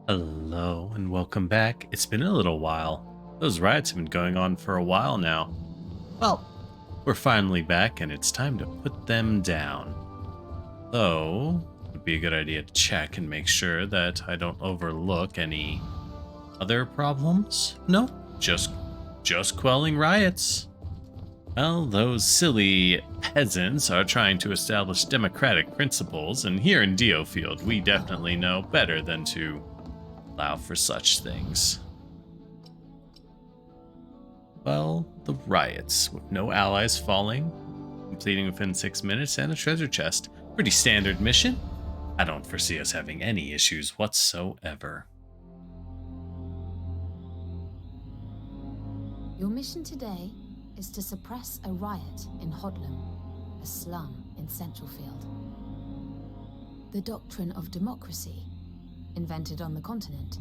Hello and welcome back. It's been a little while. Those riots have been going on for a while now. Well, we're finally back and it's time to put them down. Though, it would be a good idea to check and make sure that I don't overlook any other problems. No, just quelling riots. Well, those silly peasants are trying to establish democratic principles, and here in DioField, we definitely know better than to allow for such things. Well, the riots, with no allies falling, completing within 6 minutes, and a treasure chest. Pretty standard mission. I don't foresee us having any issues whatsoever. Your mission today is to suppress a riot in Hodlum, a slum in Centralfield. The doctrine of democracy, invented on the continent,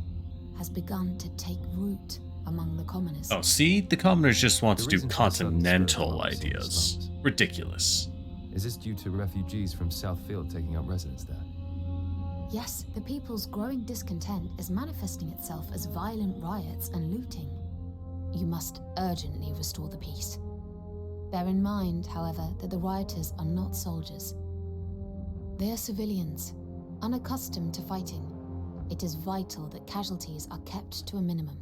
has begun to take root among the commoners. Oh, see? The commoners just want to do continental ideas. Ridiculous. Is this due to refugees from Southfield taking up residence there? Yes, the people's growing discontent is manifesting itself as violent riots and looting. You must urgently restore the peace. Bear in mind, however, that the rioters are not soldiers. They are civilians, unaccustomed to fighting. It is vital that casualties are kept to a minimum.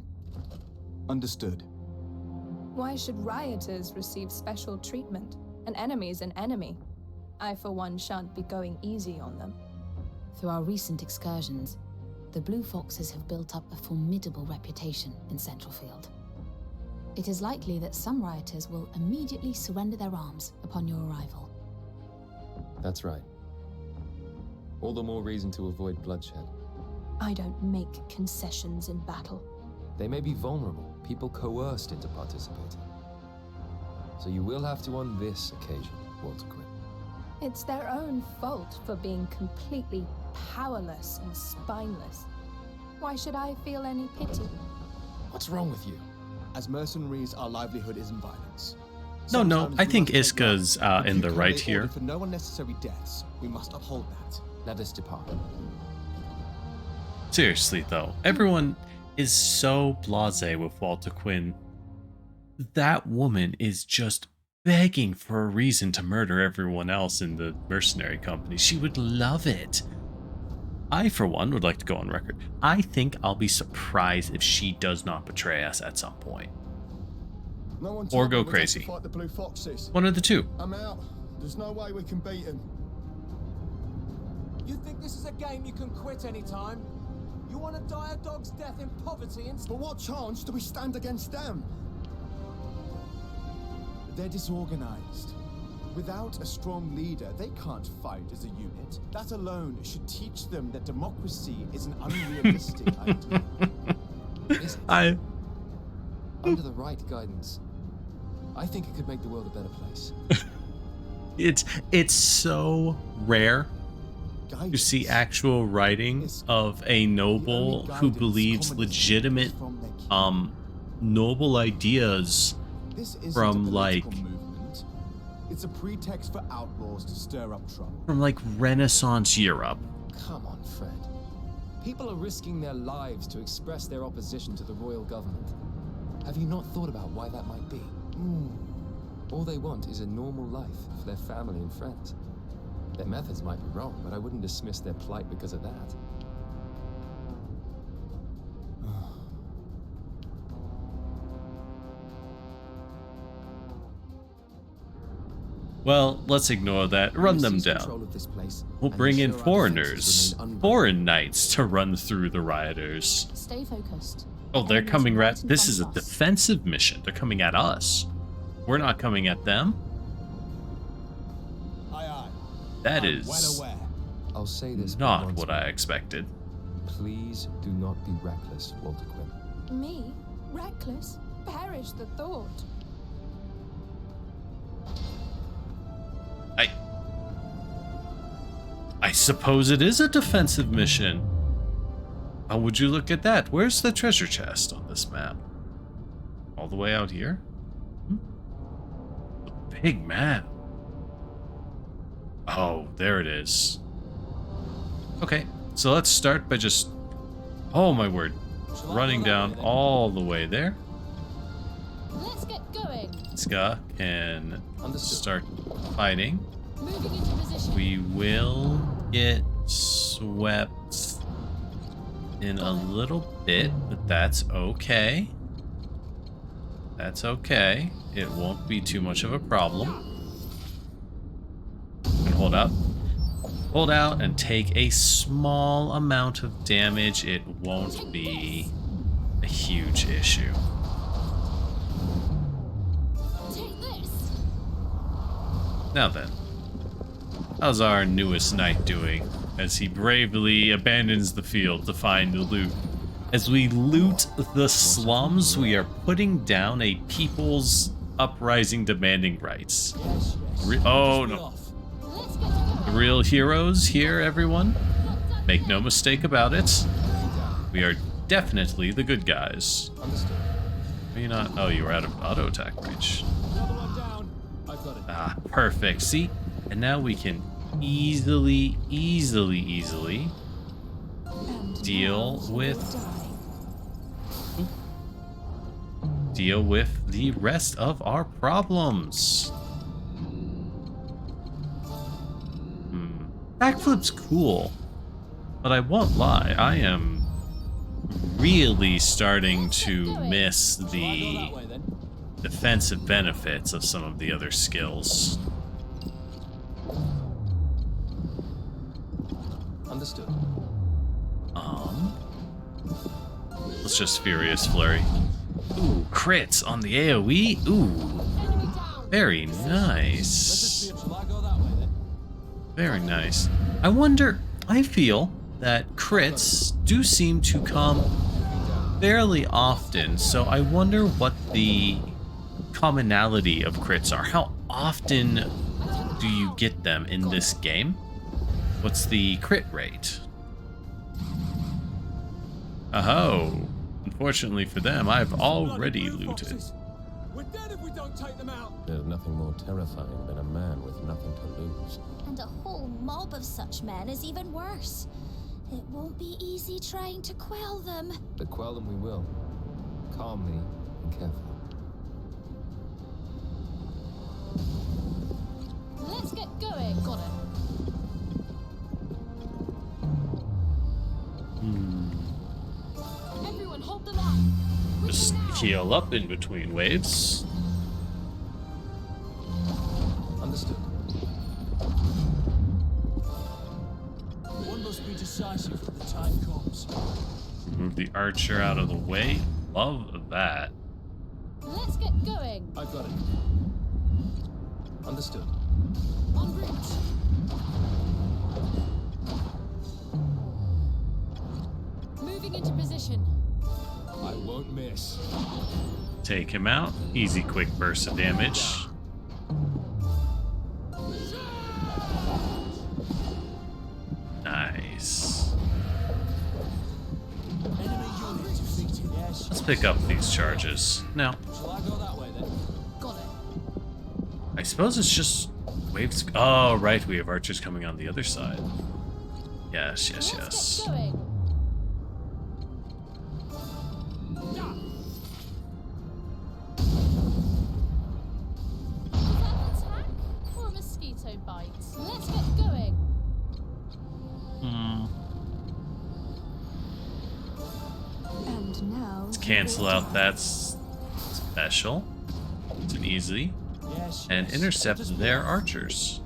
Understood. Why should rioters receive special treatment? An enemy's an enemy. I, for one, shan't be going easy on them. Through our recent excursions, the Blue Foxes have built up a formidable reputation in Centralfield. It is likely that some rioters will immediately surrender their arms upon your arrival. That's right. All the more reason to avoid bloodshed. I don't make concessions in battle. They may be vulnerable, people coerced into participating. So you will have to on this occasion, Waltaquin. It's their own fault for being completely powerless and spineless. Why should I feel any pity? What's wrong with you? As mercenaries, our livelihood isn't violence. No, Sometimes I we think must take Iska's life. If in you the can right lay here. order for no unnecessary deaths, we must uphold that. Let us depart. Seriously, though, everyone is so blasé with Waltaquin. That woman is just begging for a reason to murder everyone else in the mercenary company. She would love it. I, for one, would like to go on record. I think I'll be surprised if she does not betray us at some point. No one Or told go me we'd have to crazy. fight the Blue Foxes. One of the two. I'm out. There's no way we can beat them. You think this is a game you can quit anytime? You want to die a dog's death in poverty and... But what chance do we stand against them? They're disorganized. Without a strong leader, they can't fight as a unit. That alone should teach them that democracy is an unrealistic idea. Is it? I Under the right guidance, I think it could make the world a better place. it's so rare to see actual writing of a noble who believes legitimate noble ideas This isn't from, a like- political movement. It's a pretext for outlaws to stir up trouble. from like Renaissance Europe. Come on, Fred. People are risking their lives to express their opposition to the royal government. Have you not thought about why that might be? All they want is a normal life for their family and friends. Their methods might be wrong, but I wouldn't dismiss their plight because of that. Well, let's ignore that. Run them Seize down. control of this place We'll and bring in ensure our foreigners, defenses remain foreign knights to run through the rioters. Stay focused. Oh, they're Enemies coming right right. in This front is a of us. defensive mission. They're coming at us. We're not coming at them. Aye, aye. That I'm is well aware. I'll say this not once what more. I expected. Please do not be reckless, Waltaquin. Me? Reckless? Perish the thought. I suppose it is a defensive mission. How would you look at that? Where's the treasure chest on this map? All the way out here? A big map. Oh, there it is. Okay, so let's start by just Oh my word. Shall I Running go that down way, then? all the way there. Let's get going. Ska can Understood. start fighting. Moving into position. We will get swept in a little bit, but that's okay. That's okay. It won't be too much of a problem. And hold up. Hold out and take a small amount of damage. It won't be a huge issue. Take this. Now then, how's our newest knight doing as he bravely abandons the field to find the loot? As we loot the slums, we are putting down a people's uprising demanding rights. Yes, yes. Oh Just be no. off. Let's get to The real heroes here, everyone. Make no mistake about it. We are definitely the good guys. Understood. Are you not? Oh, you were out of auto attack range. Another one down. I've got it. Ah, perfect. See? And now we can easily And deal now you with- will die. deal with the rest of our problems. Backflip's cool, but I won't lie, I am really starting to miss Shall I go the that way, then? defensive benefits of some of the other skills. Understood. Let's just Furious Flurry. Ooh, crits on the AoE. Ooh, enemy down. very Let this nice. be up. Shall I go that way, then? Very nice. I wonder, I feel that crits do seem to come fairly often, so I wonder what the commonality of crits are. How often do you get them in this game? What's the crit rate? Oh, unfortunately for them, I've already Bloody blue looted. foxes. We're dead if we don't take them out. There's nothing more terrifying than a man with nothing to lose. And a whole mob of such men is even worse. It won't be easy trying to quell them. But quell them we will. Calmly and carefully. Let's get going. Got it. Everyone, hold the line. Just heal up in between waves. Understood. One must be decisive when the time comes. Move the archer out of the way. Love that. Let's get going. I've got it. Understood. En route. Moving into position. I won't miss. Take him out. Easy, quick burst of damage. Nice. Enemy unit defeated. Yes. Let's pick up these charges. Now, Shall I go that way, then? Got it. I suppose it's just waves. Oh, right. We have archers coming on the other side. Yes, yes, Let's yes. get going. Is that an attack or a mosquito bite? Let's get going. And now Let's cancel out that special. It's an easy. Yes. And yes. intercept Just their walk. archers.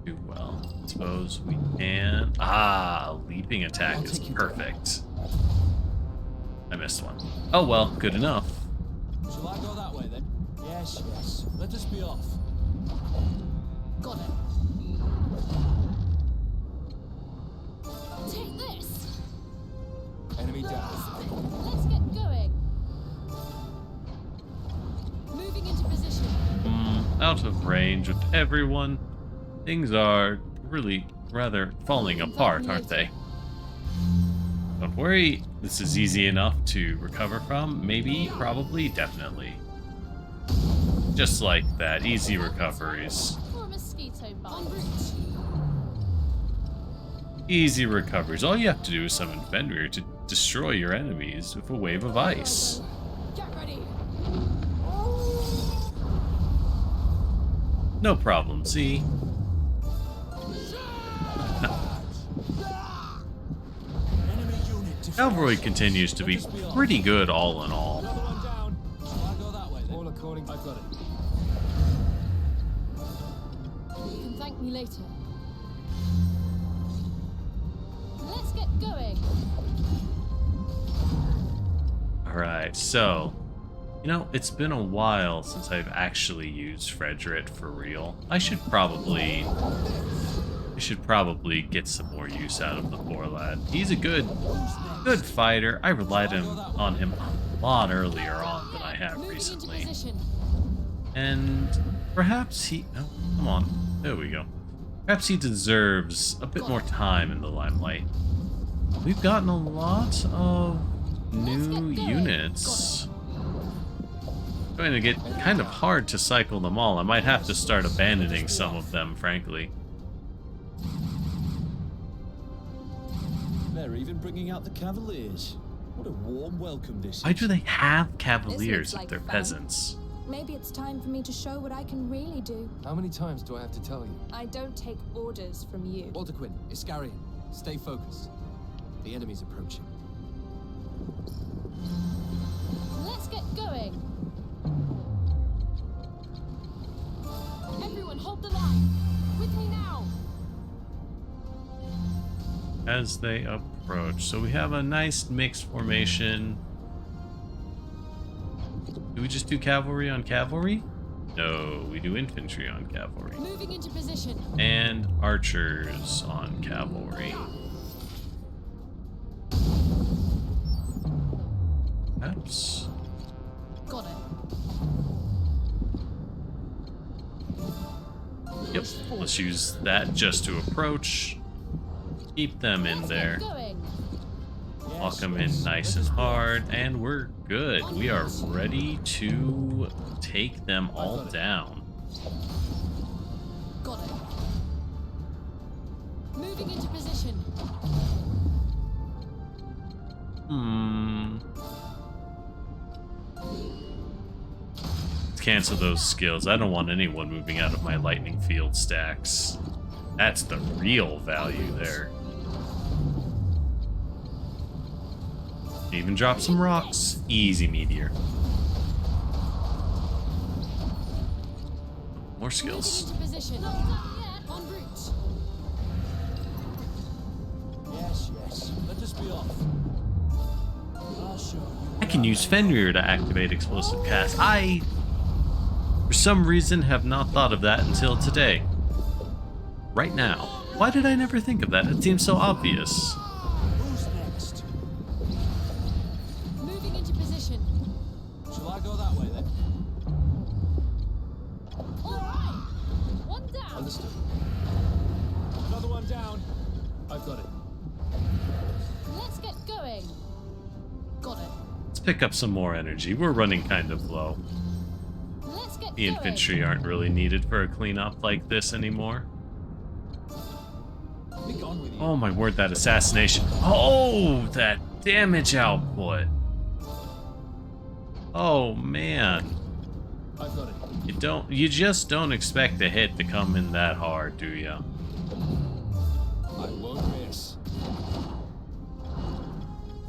Do well. I suppose we can. Ah, a leaping attack is perfect. I missed one. Oh well, good enough. Shall I go that way, then? Yes, yes. Let us be off. Got it. Take this. Enemy down. Let's get going. Moving into position. Out of range with everyone. Things are really rather falling apart, aren't they? Don't worry, this is easy enough to recover from. Maybe, probably, definitely. Just like that, easy recoveries. Or a mosquito bite. Easy recoveries. All you have to do is summon Fenrir to destroy your enemies with a wave of ice. Get ready. No problem, see? Cavalry continues to be pretty good all in all. Another one down. Shall I go that way then? All according. I've got it. You can thank me later. Let's get going. Alright, so, you know, it's been a while since I've actually used Frederick for real. I should probably get some more use out of the poor lad. He's a good fighter. I relied on him a lot earlier on than I have recently. And perhaps he... Oh, come on. There we go. Perhaps he deserves a bit more time in the limelight. We've gotten a lot of new units. It's going to get kind of hard to cycle them all. I might have to start abandoning some of them, frankly. They're even bringing out the cavaliers. What a warm welcome this is. Why do they have cavaliers This looks if they're like fun. peasants? Maybe it's time for me to show what I can really do. How many times do I have to tell you? I don't take orders from you. Waltaquin, Iscarian, stay focused. The enemy's approaching. Let's get going. Everyone hold the line. With me now. As they approach. So we have a nice mixed formation. Do we just do cavalry on cavalry? No, we do infantry on cavalry. Moving into position. And archers on cavalry. Perhaps. Got it. Yep, let's use that just to approach. Keep them in there. Going. Lock them in nice and hard, and we're good. We are ready to take them all down. Got it. Moving into position. Let's cancel those skills. I don't want anyone moving out of my lightning field stacks. That's the real value there. Even drop some rocks. Easy meteor. More skills. Moving into position. En route. Yes, yes. Let us be off. I'll show you. I can use Fenrir to activate explosive cast. I, for some reason, have not thought of that until today. Right now. Why did I never think of that? It seems so obvious. Who's next? Moving into position. Shall I go that way then? All right. One down. Understood. Another one down. I've got it. Let's get going. Got it. Let's pick up some more energy. We're running kind of low. Let's get The going. infantry aren't really needed for a cleanup like this anymore. Be gone with you. Oh my word, that assassination. Oh, that damage output. Oh man. I've got it. You just don't expect a hit to come in that hard, do ya? I won't miss.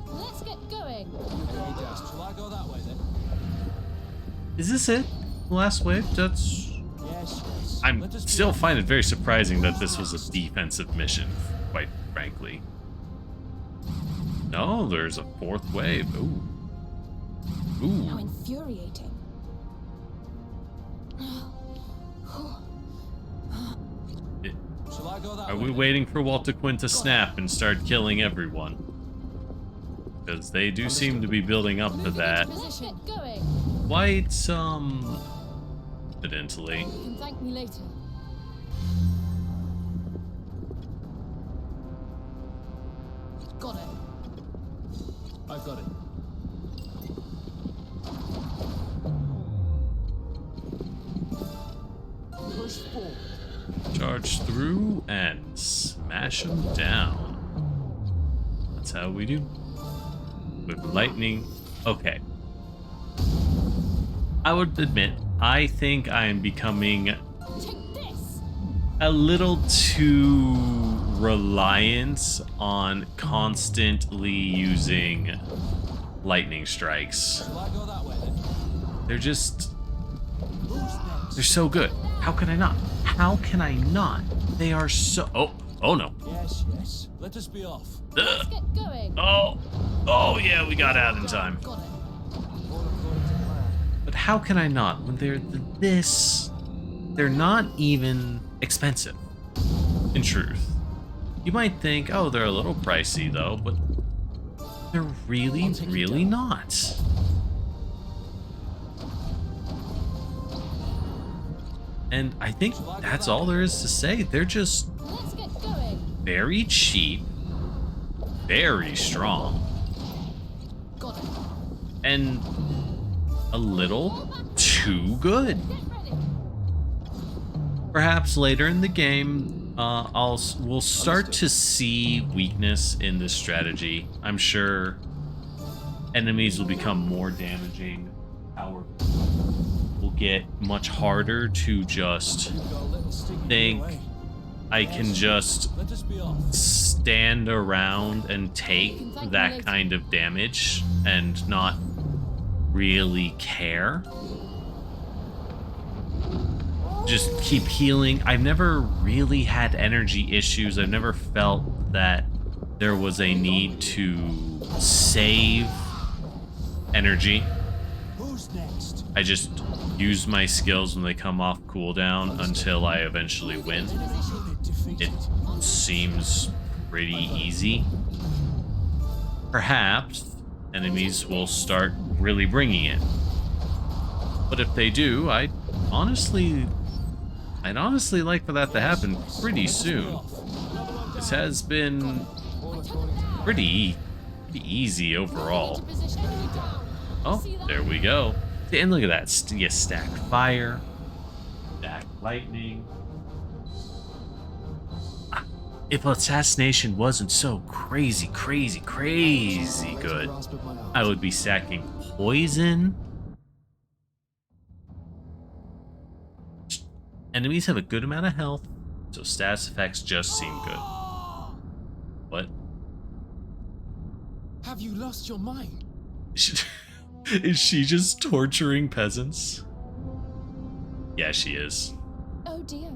Let's get going. Enemy down. Shall I go that way then? Is this it? Last wave? That's... Yes, yes. I'm Let us be still off. find it very surprising that this was a defensive mission, quite frankly. No, there's a fourth wave. Ooh. How Ooh. infuriating. Shall I go that Are way? we then? waiting for Waltaquin to snap and start killing everyone? Because they do seem to be building up to Moving that into position. Going. quite, evidently. You can thank me later. Got it. I've got it. Push forward. Charge through and smash them down. That's how we do. With lightning. Okay. I would admit, I think I am becoming a little too reliant on constantly using lightning strikes. Shall I go that way then? They're just... Who's next? They're so good. How can I not? How can I not? They are so... Oh no. Yes, yes. Let us be off. Ugh. Get going. Oh yeah, we got out in time. All according to plan. But how can I not when they're this? They're not even expensive. In truth, you might think, oh, they're a little pricey though, but they're really not. And I think that's all there is to say. They're just Let's get going. very cheap, very strong, Got it. and a little too good. Get ready. Perhaps later in the game, we'll start to see weakness in this strategy. I'm sure enemies will become more damaging. Power will get much harder to just You've got a little stick in think your way. I can just Let us be off. stand around and take that kind of damage and not really care. Just keep healing. I've never really had energy issues. I've never felt that there was a need to save energy. Who's next? I just use my skills when they come off cooldown until I eventually win. Unit defeated. It seems pretty easy. Perhaps enemies will start really bringing it. But if they do, I'd honestly like for that to happen pretty soon. This has been pretty easy overall. Oh, there we go. And look at that. You stack fire, stack lightning. If assassination wasn't so crazy good, I would be stacking poison. Enemies have a good amount of health, so status effects just seem good. What? Have you lost your mind? Is she just torturing peasants? Yeah, she is. Oh dear.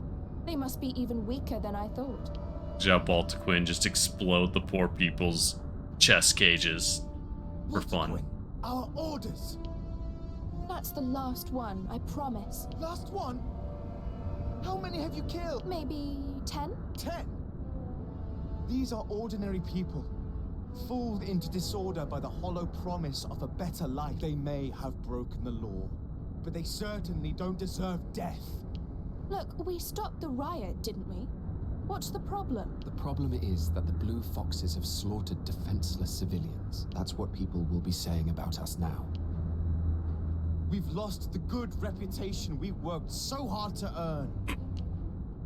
They must be even weaker than I thought. Jump Waltaquin, just explode the poor people's chest cages for fun. Our orders. That's the last one, I promise. Last one? How many have you killed? Maybe 10? 10. These are ordinary people, fooled into disorder by the hollow promise of a better life. They may have broken the law, but they certainly don't deserve death. Look, we stopped the riot, didn't we? What's the problem? The problem is that the Blue Foxes have slaughtered defenseless civilians. That's what people will be saying about us now. We've lost the good reputation we worked so hard to earn.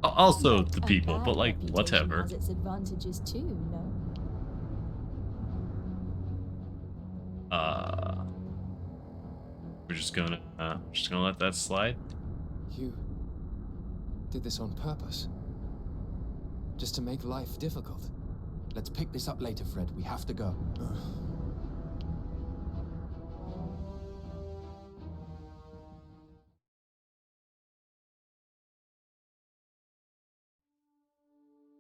Also the A people, bad but like reputation whatever. has its advantages too, no? We're just gonna let that slide. You did this on purpose. Just to make life difficult. Let's pick this up later, Fred. We have to go.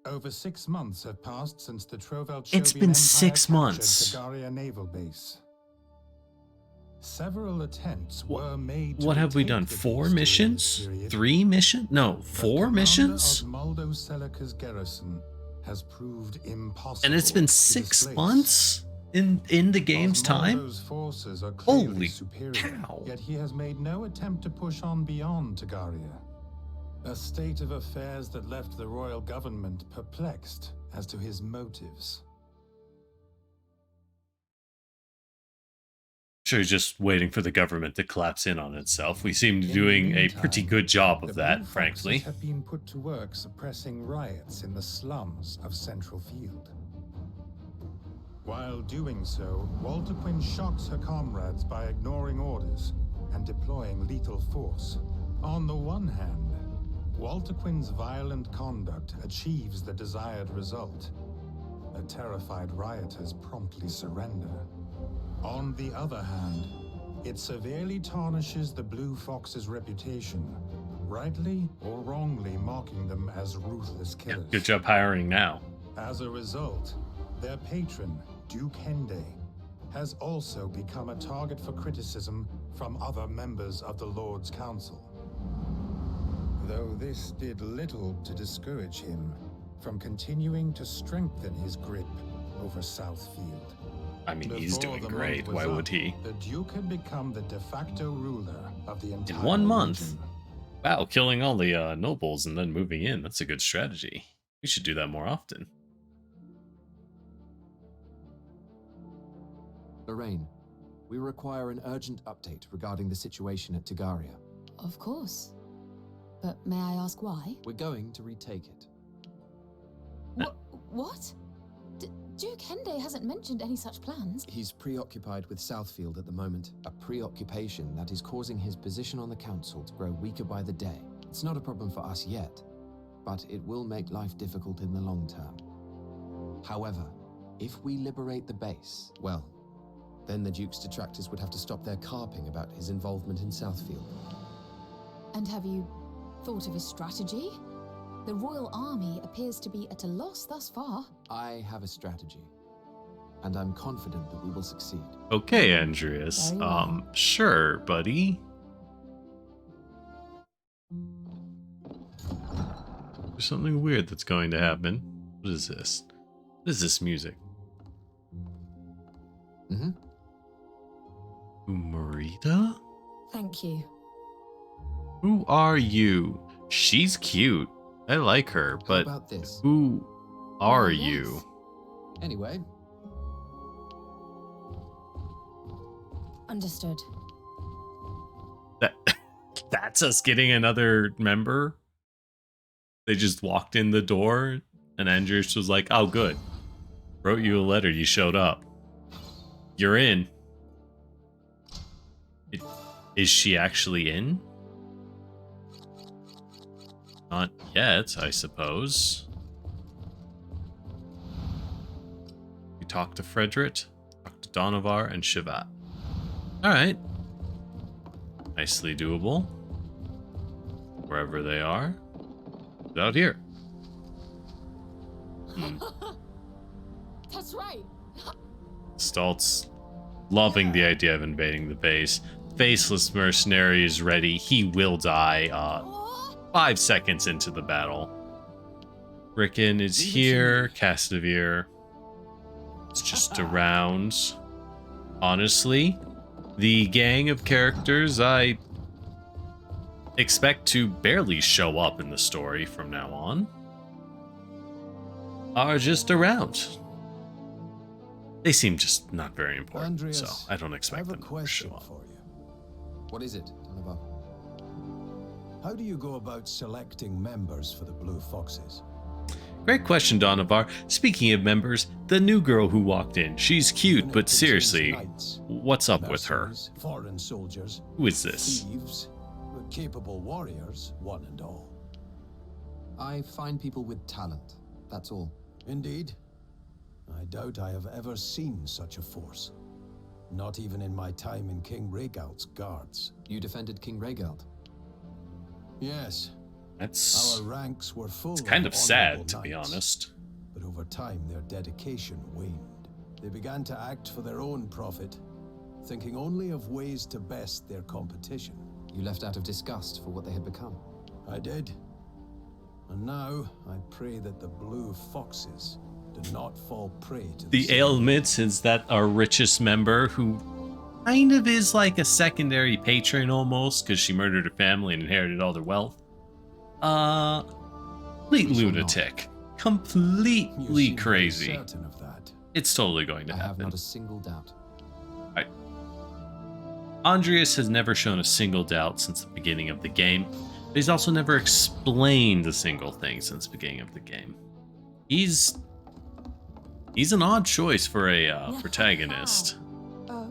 Over 6 months have passed since the Trovel It's been 6 months. Tagaria Naval Base. Several attempts were made. What have we done? 4 missions? 3 missions? No, 4 missions? Maldo Selika's garrison has proved impossible. And it's been to 6 displace. months in the game's time? Osmaldo's forces are clearly Holy superior, cow. yet he has made no attempt to push on beyond Tagaria. A state of affairs that left the royal government perplexed as to his motives. Sure, just waiting for the government to collapse in on itself. We seem to be doing a pretty good job of The that, Blue frankly. Foxes have been put to work suppressing riots in the slums of Central Field. While doing so, Waltaquin shocks her comrades by ignoring orders and deploying lethal force. On the one hand, Waltaquin's violent conduct achieves the desired result. The terrified rioters promptly surrender. On the other hand, it severely tarnishes the Blue Fox's reputation, rightly or wrongly mocking them as ruthless killers. Good job hiring now. As a result, their patron, Duke Hende, has also become a target for criticism from other members of the Lord's Council. Though this did little to discourage him from continuing to strengthen his grip over Southfield. I mean, he's Before doing the great. month was Why would up, he? The Duke had become the de facto ruler of the entire In 1 month? region. Wow, killing all the nobles and then moving in. That's a good strategy. We should do that more often. Lorraine, we require an urgent update regarding the situation at Tagaria. Of course. But may I ask why? We're going to retake it. What? Duke Hende hasn't mentioned any such plans. He's preoccupied with Southfield at the moment, a preoccupation that is causing his position on the council to grow weaker by the day. It's not a problem for us yet, but it will make life difficult in the long term. However, if we liberate the base, well, then the Duke's detractors would have to stop their carping about his involvement in Southfield. And have you thought of a strategy? The Royal Army appears to be at a loss thus far. I have a strategy, and I'm confident that we will succeed. Okay, Andreas. Very well. Sure, buddy. There's something weird that's going to happen. What is this? What is this music? Marita? Thank you. Who are you? She's cute. I like her, How but about this? who are Yes. you? Anyway, Understood. That's us getting another member? They just walked in the door and Andreas was like, oh good. Wrote you a letter, you showed up. You're in. Is she actually in? Not yet, I suppose. We talked to Frederick, talked to Donovar, and Shivat. Alright. Nicely doable. Wherever they are. Out here. That's right. Stoltz loving the idea of invading the base. Faceless mercenary is ready. He will die 5 seconds into the battle. Rickon is here. Castamere is just around. Honestly, the gang of characters I expect to barely show up in the story from now on are just around. They seem just not very important, Andreas, so I don't expect I have them a to show question up. for you. what is it, Donovan? How do you go about selecting members for the Blue Foxes? Great question, Donovar. Speaking of members, the new girl who walked in, she's cute, When it but contains seriously, knights, what's up with her? mercenaries, foreign soldiers, Who is this? thieves, capable warriors, one and all. I find people with talent, that's all. Indeed. I doubt I have ever seen such a force. Not even in my time in King Rhaegal's guards. You defended King Rhaegald. Yes, That's our ranks were full it's kind of sad, to honorable be knights, honest. but over time their dedication waned. They began to act for their own profit, thinking only of ways to best their competition. You left out of disgust for what they had become. I did. And now I pray that the Blue Foxes do not fall prey to The same ailment is that our richest member, who kind of is like a secondary patron almost, because she murdered her family and inherited all their wealth. Complete We shall not. lunatic. You Completely seem very crazy. certain of that. It's totally going to I have happen. not a single doubt. Andreas has never shown a single doubt since the beginning of the game, but he's also never explained a single thing since the beginning of the game. He's He's an odd choice for a protagonist. Oh,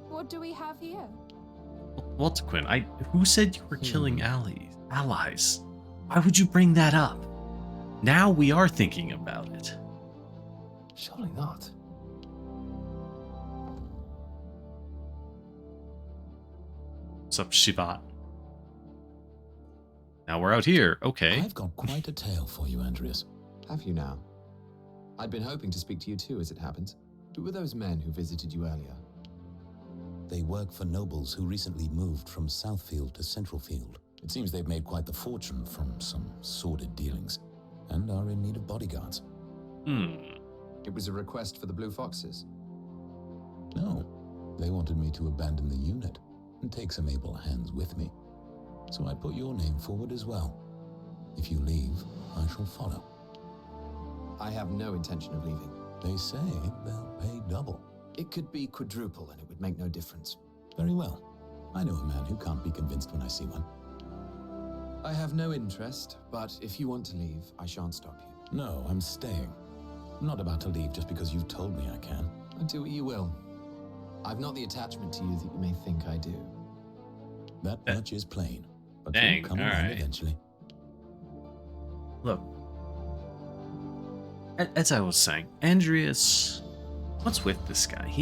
what do we have here? Waltaquin, who said you were killing allies? Why would you bring that up? Now we are thinking about it. Surely not. What's up, Shivat? Now we're out here. Okay. I've got quite a tale for you, Andreas. Have you now? I'd been hoping to speak to you too, as it happens. Who were those men who visited you earlier? They work for nobles who recently moved from Southfield to Centralfield. It seems they've made quite the fortune from some sordid dealings, and are in need of bodyguards. It was a request for the Blue Foxes. No, they wanted me to abandon the unit and take some able hands with me. So I put your name forward as well. If you leave, I shall follow. I have no intention of leaving. They say they'll pay double. It could be quadruple and it would make no difference. Very well. I know a man who can't be convinced when I see one. I have no interest, but if you want to leave, I shan't stop you. No, I'm staying. I'm not about to leave just because you've told me I can. Do what you will. I've not the attachment to you that you may think I do. That much is plain. But Dang, you'll come all around right. eventually. Look, as I was saying, Andreas, what's with this guy?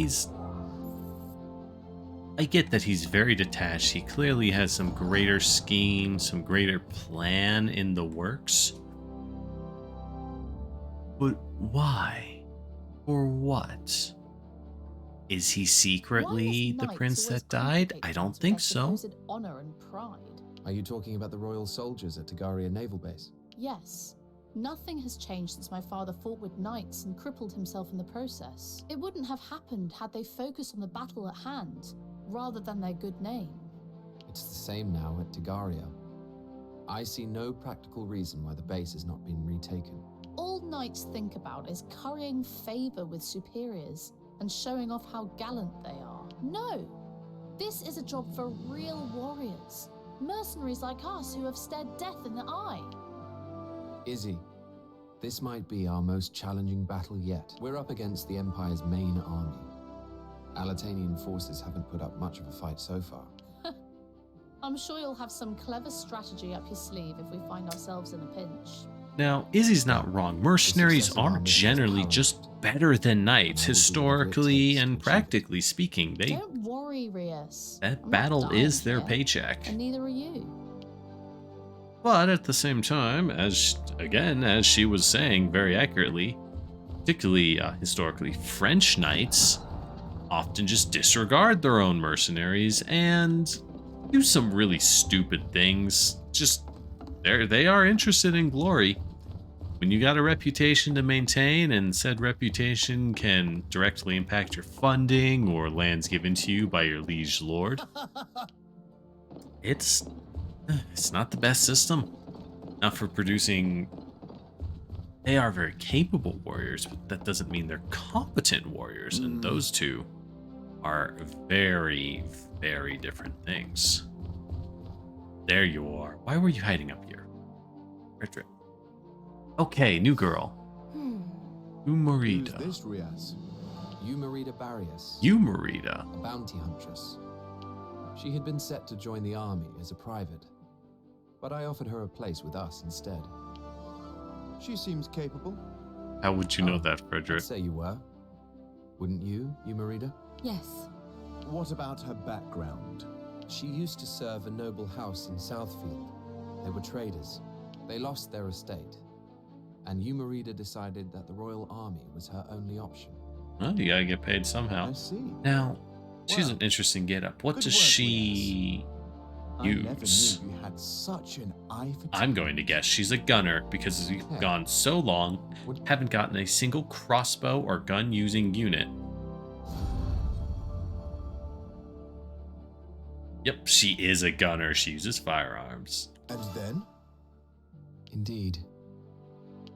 I get that he's very detached. He clearly has some greater scheme, some greater plan in the works. But why? For what? Is he secretly the prince that died? I don't think so. Honor and pride. Are you talking about the Royal Soldiers at Tagaria Naval Base? Yes. Nothing has changed since my father fought with knights and crippled himself in the process. It wouldn't have happened had they focused on the battle at hand, rather than their good name. It's the same now at Tagaria. I see no practical reason why the base has not been retaken. All knights think about is currying favor with superiors and showing off how gallant they are. No! This is a job for real warriors. Mercenaries like us who have stared death in the eye. Izzy, this might be our most challenging battle yet. We're up against the Empire's main army. Alatanian forces haven't put up much of a fight so far. I'm sure you'll have some clever strategy up your sleeve if we find ourselves in a pinch. Now, Izzy's not wrong. Mercenaries are generally just better than knights, historically and practically speaking. Don't worry, Rias. That battle is their paycheck. And neither are you. But at the same time, as she was saying very accurately, particularly historically, French knights often just disregard their own mercenaries and do some really stupid things. Just they are interested in glory. When you got a reputation to maintain and said reputation can directly impact your funding or lands given to you by your liege lord, it's not the best system. Not for producing. They are very capable warriors, but that doesn't mean they're competent warriors, and those two are very, very different things. There you are. Why were you hiding up here? Frederick. Okay, new girl. Umarida. Who's this, Rias? Umarida Barrios. Umarida. A bounty huntress. She had been set to join the army as a private, but I offered her a place with us instead. She seems capable. How would you know that, Frederick? I'd say you were. Wouldn't you, Umarida? Yes. What about her background? She used to serve a noble house in Southfield. They were traders. They lost their estate, and Umarida decided that the royal army was her only option. Well, you gotta get paid somehow. I see. Now, she's Well, an interesting get-up. What good does work, she I never use? knew you had such an eye for I'm going to guess she's a gunner because we've gone so long, haven't gotten a single crossbow or gun-using unit. Yep, she is a gunner. She uses firearms. And then? Indeed.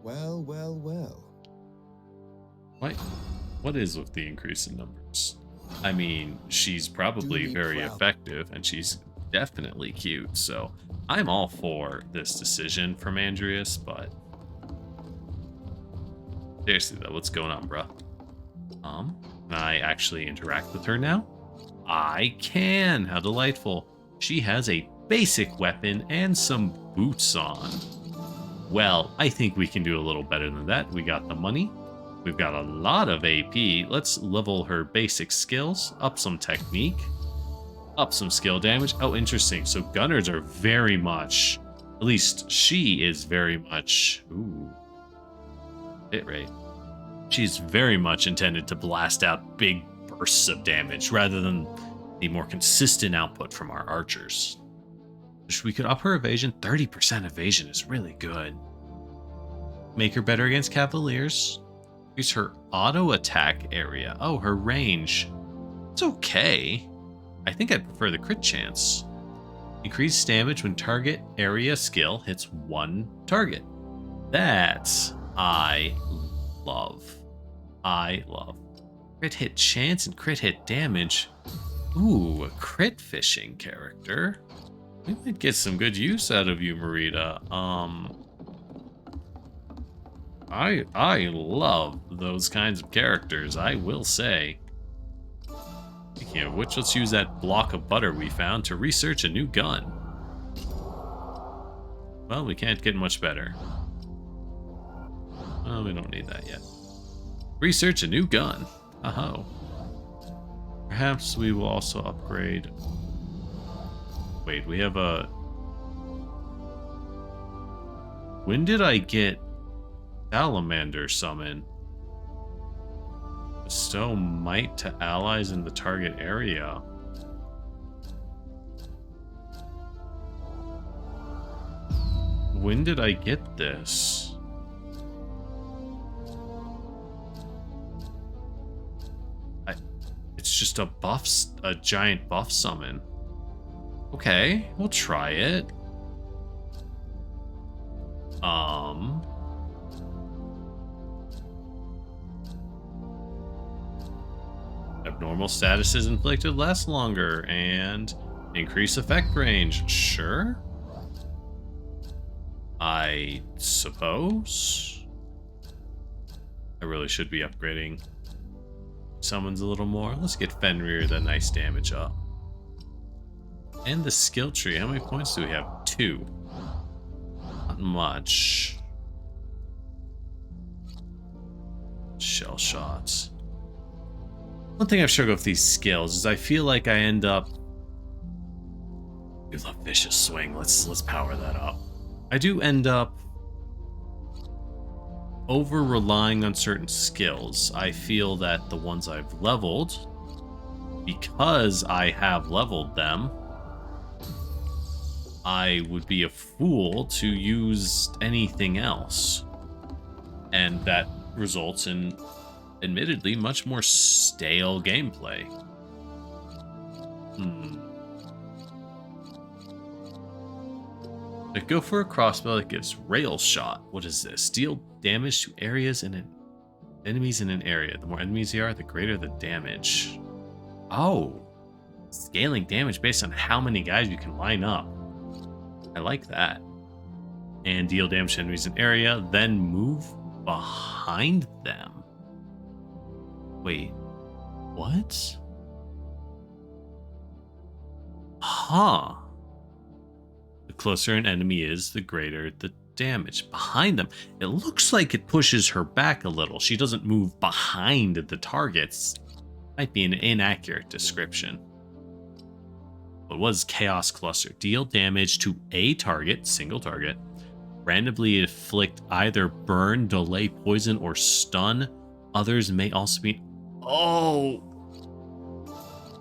Well, well, well. What is with the increase in numbers? I mean, she's probably Duly very proud. effective, and she's definitely cute, so I'm all for this decision from Andreas, but seriously though, what's going on, bruh? Can I actually interact with her now? I can! How delightful. She has a basic weapon and some boots on. Well, I think we can do a little better than that. We got the money. We've got a lot of AP. Let's level her basic skills, up some technique, up some skill damage. Oh, interesting. So gunners are very much, at least she is very much, hit rate. She's very much intended to blast out big bursts of damage rather than the more consistent output from our archers. Wish we could up her evasion. 30% evasion is really good. Make her better against cavaliers. Increase her auto attack area. Oh, her range. It's okay. I think I'd prefer the crit chance. Increase damage when target area skill hits one target. That's I love. Crit hit chance and crit hit damage. Ooh, a crit fishing character. We might get some good use out of you, Marita. I love those kinds of characters, I will say. Speaking of which, let's use that block of butter we found to research a new gun. Well, we can't get much better. Well, we don't need that yet. Research a new gun. Oh. Perhaps we will also upgrade. Wait, we have a... When did I get Salamander summon? Bestow might to allies in the target area. When did I get this? It's just a giant buff summon. Okay, we'll try it. Abnormal statuses inflicted last longer and increase effect range. Sure. I suppose. I really should be upgrading summons a little more. Let's get Fenrir the nice damage up. And the skill tree. How many points do we have? 2. Not much. Shell shots. One thing I've struggled with these skills is I feel like I end up... I love Vicious Swing. Let's power that up. I do end up over relying on certain skills. I feel that the ones I've leveled, because I have leveled them, I would be a fool to use anything else. And that results in, admittedly, much more stale gameplay. I go for a crossbow that gives rail shot. What is this? Deal damage to areas in enemies in an area. The more enemies there are, the greater the damage. Oh, scaling damage based on how many guys you can line up. I like that. And deal damage to enemies in area, then move behind them. Wait, what? Huh. The closer an enemy is, the greater the damage. Behind them, it looks like it pushes her back a little. She doesn't move behind the targets. Might be an inaccurate description. What was Chaos Cluster? Deal damage to a target, single target. Randomly inflict either burn, delay, poison, or stun. Others may also be...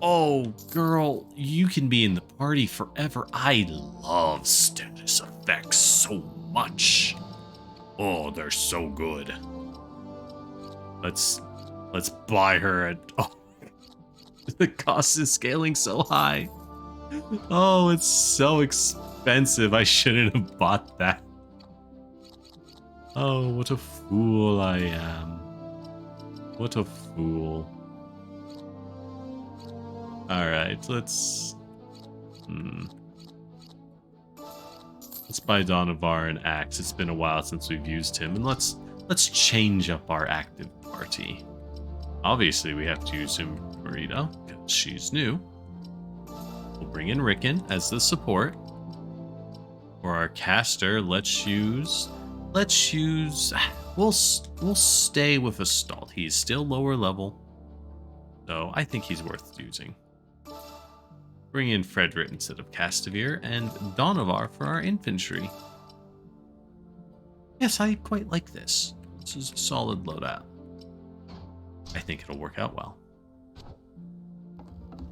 Oh, girl, you can be in the party forever. I love status effects so much. Oh, they're so good. Let's buy her at... Oh, the cost is scaling so high. Oh, it's so expensive. I shouldn't have bought that. Oh, what a fool I am. What a fool. Alright, let's buy Donovar an axe. It's been a while since we've used him, and let's change up our active party. Obviously, we have to use Marita because she's new. We'll bring in Rickon as the support. For our caster, let's use. We'll stay with Astalt. He's still lower level, so I think he's worth using. Bring in Frederick instead of Castamir, and Donovar for our infantry. Yes, I quite like this. This is a solid loadout. I think it'll work out well.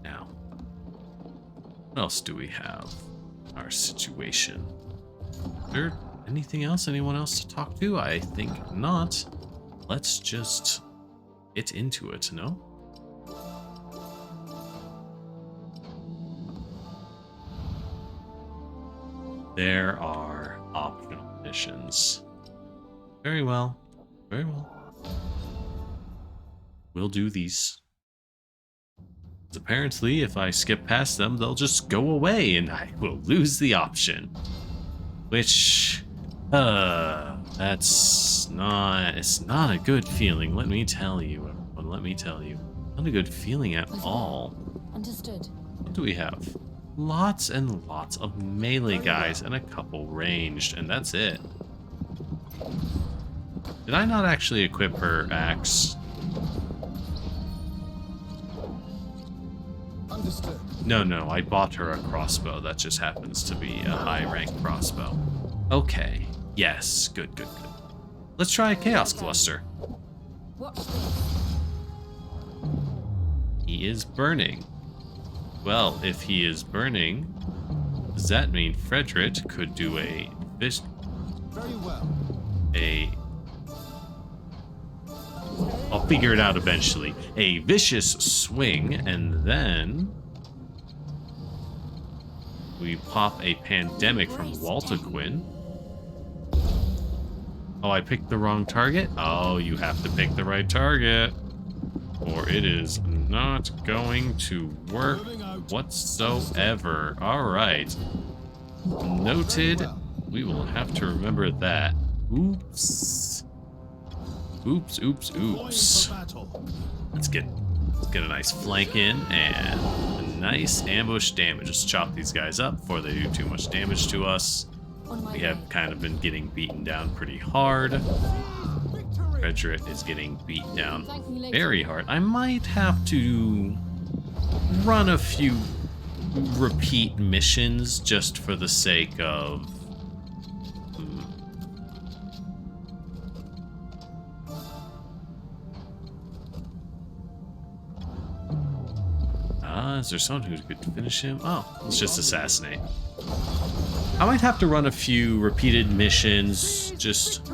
Now, what else do we have? Our situation. Is there anything else? Anyone else to talk to? I think not. Let's just get into it, no? There are optional missions. Very well. Very well. We'll do these. Apparently, if I skip past them, they'll just go away and I will lose the option. Which, it's not a good feeling, let me tell you, everyone, let me tell you. Not a good feeling at all. Understood. What do we have? Lots and lots of melee guys and a couple ranged, and that's it. Did I not actually equip her axe? Understood. No, I bought her a crossbow. That just happens to be a high-rank crossbow. Okay. Yes, good. Let's try a Chaos Cluster. He is burning. Well, if he is burning, does that mean Frederick could do a fish? Very well. I'll figure it out eventually. A vicious swing, and then we pop a pandemic from Waltaquin. Oh, I picked the wrong target? Oh, you have to pick the right target, or it is not going to work whatsoever. All right. Noted. We will have to remember that. Oops. Let's get a nice flank in and a nice ambush damage. Just chop these guys up before they do too much damage to us. We have kind of been getting beaten down pretty hard. Frederick is getting beat down very hard. I might have to run a few repeat missions just for the sake of is there someone who could finish him? Oh, let's just assassinate. I might have to run a few repeated missions, just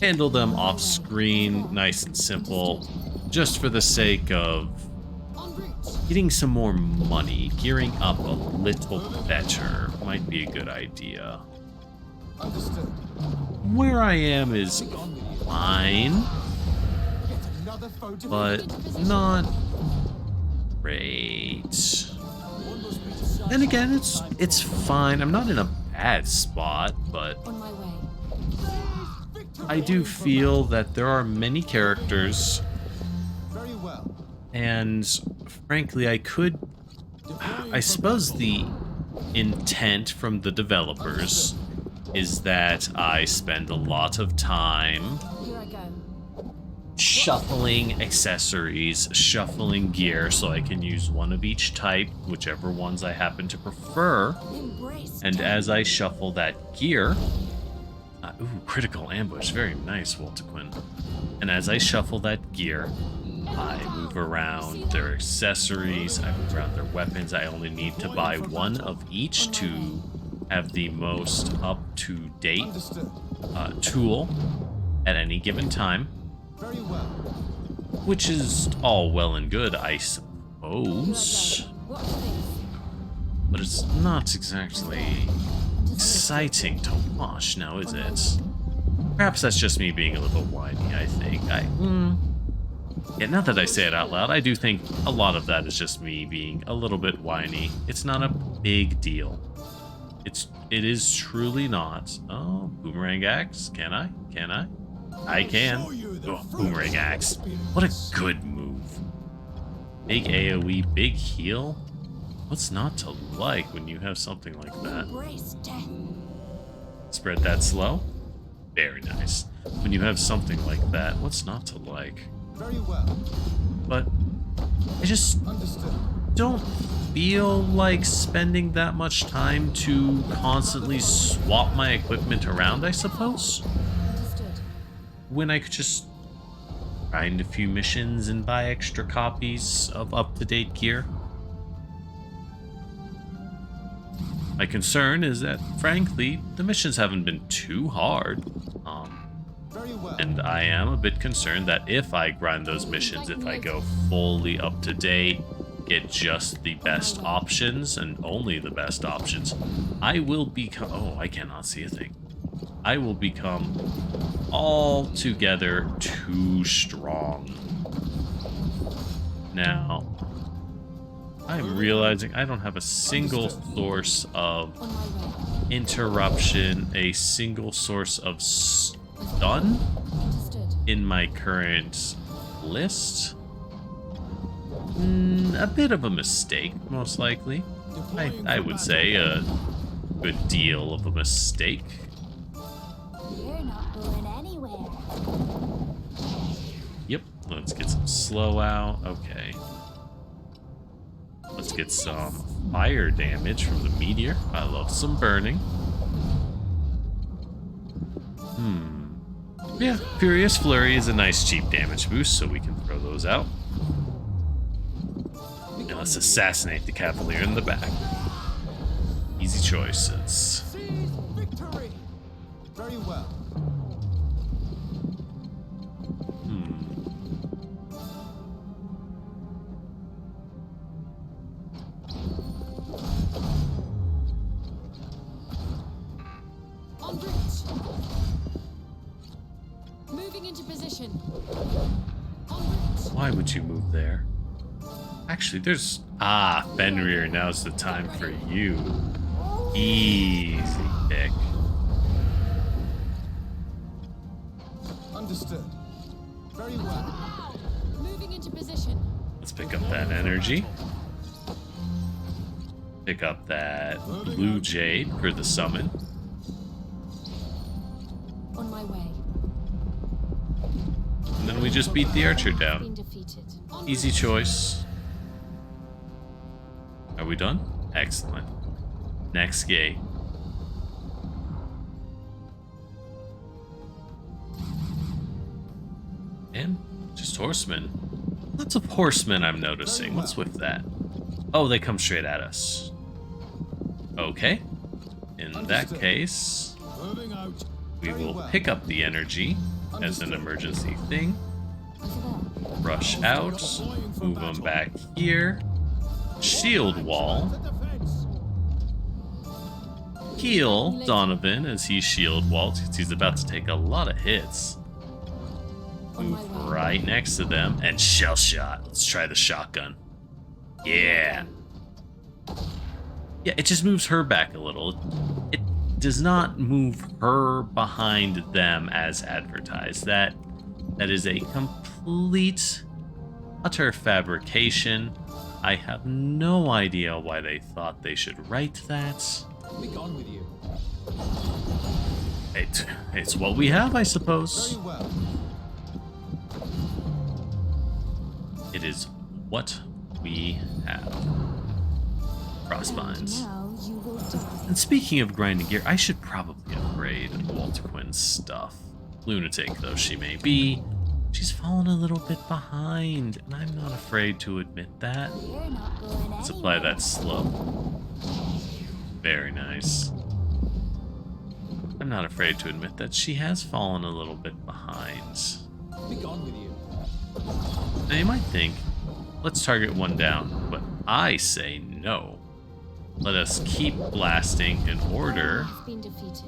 handle them off screen, nice and simple, just for the sake of getting some more money. Gearing up a little better might be a good idea. Where I am is fine, but not great. And again, it's fine. I'm not in a bad spot, but I do feel that there are many characters, and frankly, I suppose the intent from the developers is that I spend a lot of time shuffling accessories, shuffling gear, so I can use one of each type, whichever ones I happen to prefer. And as I shuffle that gear, ooh, critical ambush, very nice, Waltaquin. And as I shuffle that gear, I move around their accessories, I move around their weapons. I only need to buy one of each to have the most up-to-date tool at any given time. Which is all well and good, I suppose. But it's not exactly exciting to watch now, is it? Perhaps that's just me being a little whiny, I think. Yeah, now that I say it out loud, I do think a lot of that is just me being a little bit whiny. It's not a big deal. It is truly not. Oh, boomerang axe. Can I? I can. Oh, boomerang axe. What a good move. Big AoE, big heal? What's not to like when you have something like that? Embrace death. Spread that slow? Very nice. When you have something like that, what's not to like? Very well. But I just Understood. don't feel like spending that much time to constantly swap my equipment around, I suppose. Understood. When I could just grind a few missions and buy extra copies of up-to-date gear. My concern is that, frankly, the missions haven't been too hard. Very well. And I am a bit concerned that if I grind those missions, if I go fully up to date, get just the best options and only the best options, I will become... Oh, I cannot see a thing. I will become altogether too strong. Now, I'm realizing I don't have a single source of interruption, a single source of stun in my current list. A bit of a mistake, most likely. I would say a good deal of a mistake. You're not going anywhere. Yep, let's get some slow out. Okay. Let's get some fire damage from the meteor. I love some burning. Yeah, Furious Flurry is a nice cheap damage boost, so we can throw those out. And let's assassinate the Cavalier in the back. Easy choices. Seize victory. Very well. En route. Moving into position. En route. Why would you move there? Actually, there's... Ah, Fenrir, now's the time for you. Easy pick. Understood. Very well. Moving into position. Let's pick up that energy. Pick up that blue jade for the summon. On my way. And then we just beat the archer Been down. defeated. Easy choice. Are we done? Excellent. Next gate. And just horsemen. Lots of horsemen I'm noticing. What's with that? Oh, they come straight at us. Okay. In that case, Moving out. we will pick up the energy as an emergency thing. Rush out. Move them back here. Shield wall. Heal Donovan as he shield walls because he's about to take a lot of hits. Move right next to them and shell shot. Let's try the shotgun. Yeah. Yeah, it just moves her back a little. It does not move her behind them as advertised. That is a complete, utter fabrication. I have no idea why they thought they should write that. Be gone with you. It's what we have, I suppose. Very well. It is what we have. Crossbinds. Now you will die. And speaking of grinding gear, I should probably upgrade Waltaquin's stuff. Lunatic though she may be, she's fallen a little bit behind, and I'm not afraid to admit that. You're not going Let's anywhere. apply that slow. Very nice. I'm not afraid to admit that she has fallen a little bit behind. Be gone with you. Now you might think, let's target one down, but I say no. Let us keep blasting in order Have been defeated.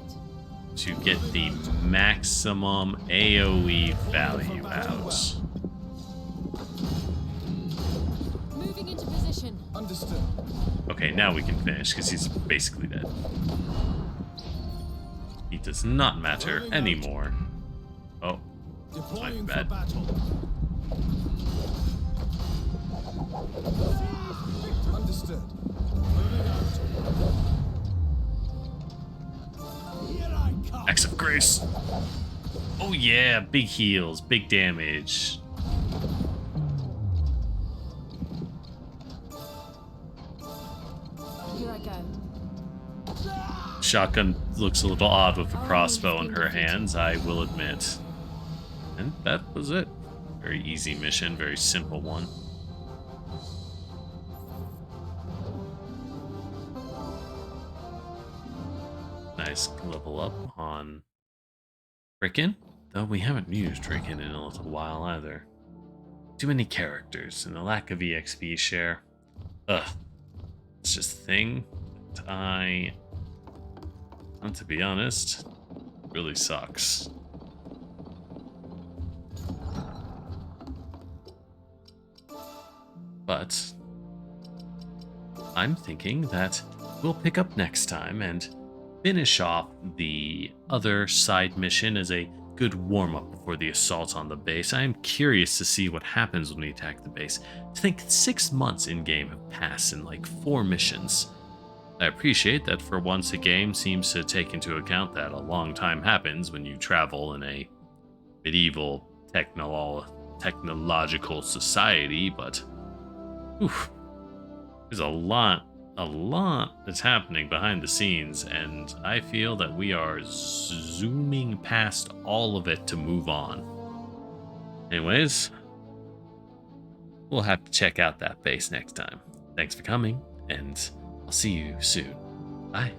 to get the maximum AoE value out. Moving into position. Understood. Okay, now we can finish because he's basically dead. He does not matter anymore. Oh, my Deploying for bad. battle. Understood. Moving out. Here I come. Acts of grace. Oh yeah, big heals, big damage. Here I go. Shotgun looks a little odd with a crossbow in her hands, I will admit. And that was it. Very easy mission, very simple one. Nice level up on Rickon, though we haven't used Rickon in a little while either. Too many characters and the lack of EXP share. Ugh. It's just a thing that to be honest, really sucks. But I'm thinking that we'll pick up next time and finish off the other side mission as a good warm-up before the assault on the base. I am curious to see what happens when we attack the base. To think 6 months in-game have passed in like 4 missions. I appreciate that for once a game seems to take into account that a long time happens when you travel in a medieval technological society, but oof, there's a lot that's happening behind the scenes, and I feel that we are zooming past all of it to move on. Anyways, we'll have to check out that base next time. Thanks for coming, and I'll see you soon. Bye.